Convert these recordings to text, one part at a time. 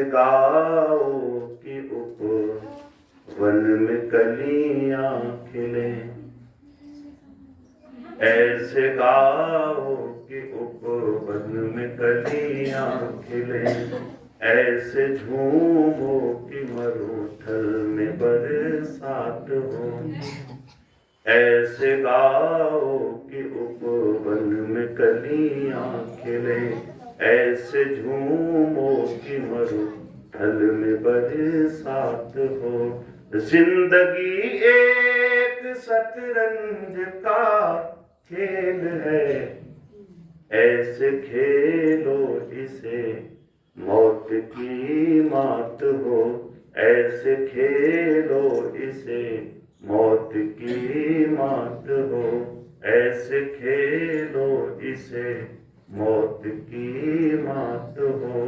ऐसे गाओ कि उपवन में कलियां खिले, ऐसे गाओ कि उपवन में कलियां खिले, ऐसे झूमो कि मरुथल में बरसात हो, ऐसे गाओ कि उपवन में कलियां खिले, ऐसे झूमो कि मरुथल में बरसात हो। जिंदगी एक शतरंज का खेल है, ऐसे खेलो इसे मौत की मात हो, ऐसे खेलो इसे मौत की मात हो, ऐसे खेलो इसे मौत की मात हो।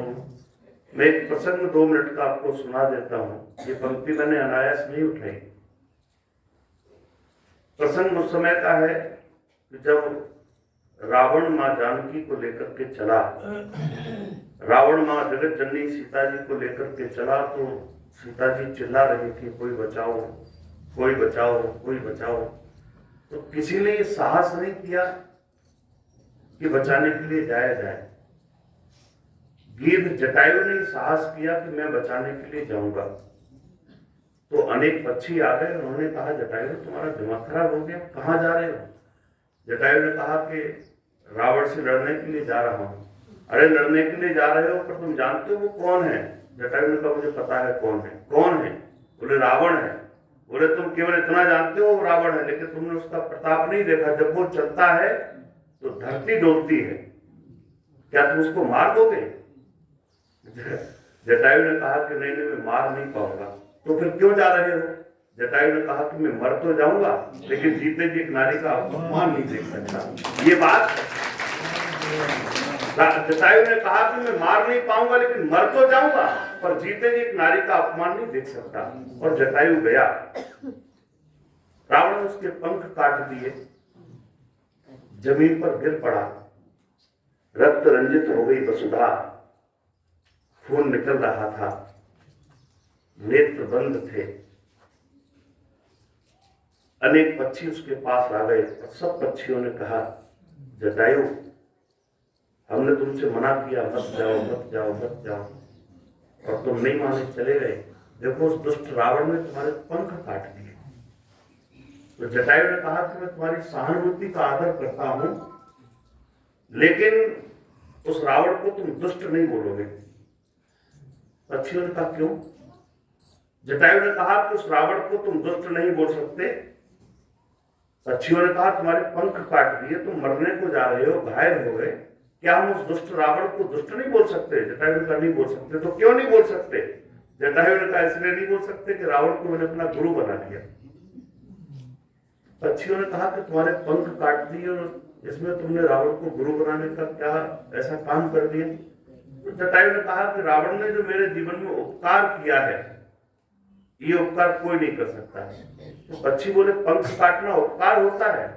मैं एक प्रसंग 2 मिनट का आपको सुना देता हूं। ये पंक्ति मैंने अनायास नहीं उठाई। प्रसंग उस समय का है जब रावण मां जानकी को लेकर के चला, रावण मां जगत जननी सीता जी को लेकर के चला, तो सीता जी चिल्ला रही थी, कोई बचाओ, कोई बचाओ, कोई बचाओ। तो किसी ने ये साहस नहीं किया कि बचाने के लिए जाया जाए। गिद्ध जटायु ने साहस किया कि मैं बचाने के लिए जाऊंगा। तो अनेक पक्षी आ गए, उन्होंने कहा जटायु तुम्हारा दिमाग खराब हो गया, कहाँ जा रहे हो? जटायु ने कहा कि रावण से लड़ने के लिए जा रहा हूं। अरे लड़ने के लिए जा रहे हो, पर तुम जानते हो वो कौन है? जटायु ने कहा मुझे पता है कौन है। कौन है? बोले रावण है। बोले तुम केवल इतना जानते हो वो रावण है, लेकिन तुमने उसका प्रताप नहीं देखा। जब वो चलता है तो धरती डोलती है, क्या तुम उसको मार दोगे? जटायु ने कहा कि नहीं नहीं, मैं मार नहीं पाऊंगा। तो फिर क्यों जा रहे हो? जटायु ने कहा कि मैं मर तो जाऊंगा, लेकिन जीते जी एक नारी का अपमान नहीं देख सकता। ये बात जटायु ने कहा कि मैं मार नहीं पाऊंगा, लेकिन मर तो जाऊंगा, पर जीते जी एक नारी का अपमान नहीं देख सकता। और जटायु गया। रावण ने उसके पंख काट दिए, जमीन पर गिर पड़ा, रक्त रंजित हो गई वसुधा, खून निकल रहा था, नेत्र बंद थे। अनेक पक्षी उसके पास आ गए और सब पक्षियों ने कहा जटायु हमने तुमसे मना किया, मत जाओ मत जाओ मत जाओ, और तुम नहीं माने, चले गए। देखो उस दुष्ट रावण ने तुम्हारे पंख काट दिए। तो जटायु ने कहा कि मैं तुम्हारी सहानुभूति का आदर करता हूं, लेकिन उस रावण को तुम दुष्ट नहीं बोलोगे। पक्षियों ने कहा क्यों? जटायु ने कहा कि उस रावण को तुम दुष्ट नहीं बोल सकते। पक्षियों ने कहा तुम्हारे पंख काट दिए, तुम मरने को जा रहे हो, घायल हो गए, क्या हम उस दुष्ट रावण को दुष्ट नहीं बोल सकते? जटायु ने कहा नहीं बोल सकते। तो क्यों नहीं बोल सकते? जटायु ने कहा इसलिए नहीं बोल सकते कि रावण को मैंने अपना गुरु बना लिया। पक्षियों ने कहा कि तुम्हारे पंख काट दिए और इसमें तुमने रावण को गुरु बनाने का क्या ऐसा काम कर दिया? तो जटायु ने कहा कि रावण ने जो मेरे जीवन में उपकार किया है, ये उपकार कोई नहीं कर सकता है। तो पक्षी बोले पंख काटना उपकार होता है?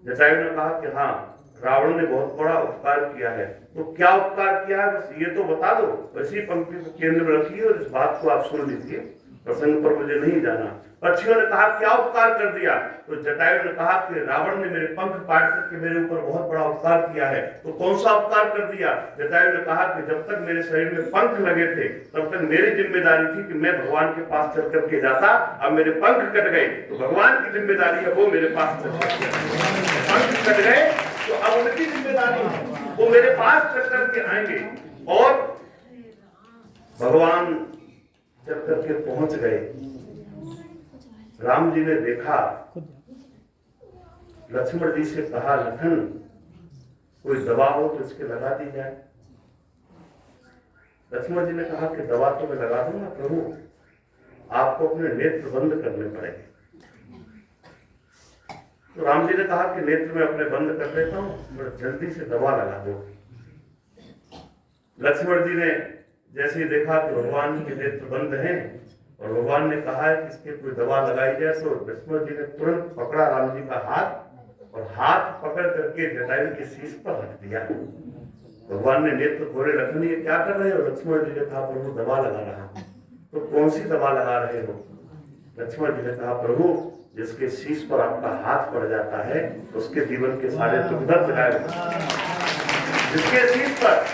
जटायु ने कहा कि हाँ, रावण ने बहुत बड़ा उपकार किया है। तो क्या उपकार किया है बस ये तो बता दो। वैसी पंक्ति को केंद्र में रखिए और इस बात को आप सुन लीजिए, प्रसंग पर मुझे नहीं जाना। पक्षियों ने कहा क्या उपकार कर दिया? तो जटायु ने कहा कि रावण ने मेरे पंख काट करके मेरे ऊपर बहुत बड़ा उपकार किया है। तो कौन सा उपकार कर दिया? जटायु ने कहा कि जब तक मेरे शरीर में पंख लगे थे तब तक मेरी जिम्मेदारी थी कि मैं भगवान के पास चल करके जाता। अब मेरे पंख कट गए तो भगवान की जिम्मेदारी है वो मेरे पास चल करके, पंख कट गए तो अब उनकी जिम्मेदारी है वो मेरे पास चल करके आएंगे। और भगवान जब तक के पहुंच गए, राम जी ने देखा, लक्ष्मण जी से कहा लखन कोई दवा हो तो इसके लगा दी जाए। लक्ष्मण जी ने कहा कि दवा तो मैं लगा दूंगा प्रभु, आपको अपने नेत्र बंद करने पड़ेंगे। तो राम जी ने कहा कि नेत्र में अपने बंद कर देता हूं, पर जल्दी से दवा लगा दो। लक्ष्मण जी ने जैसे ही देखा कि भगवान के नेत्र बंद हैं और भगवान ने कहा है कि इसके कोई दवा लगाई जाए, तो लक्ष्मण जी ने तुरंत पकड़ा राम जी का हाथ और हाथ पकड़ करके जटायु के शीश पर रख दिया। भगवान ने नेत्र खोले, लखन ये क्या कर रहे हो? लक्ष्मण जी ने कहा प्रभु दवा लगा रहा हूं। तो कौन सी दवा लगा रहे हो? लक्ष्मण जी ने कहा प्रभु जिसके शीश पर आपका हाथ पड़ जाता है उसके जीवन के सारे दुख दर्द गायब हो जाते हैं। जिसके शीश पर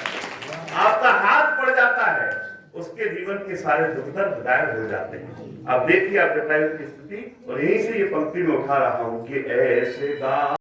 आपका हाथ पड़ जाता है उसके जीवन के सारे दुख दर्द गायब हो जाते हैं। आप देखिए आप जटायु की स्थिति, और यहीं से ये पंक्ति में उठा रहा हूं कि ऐसे गा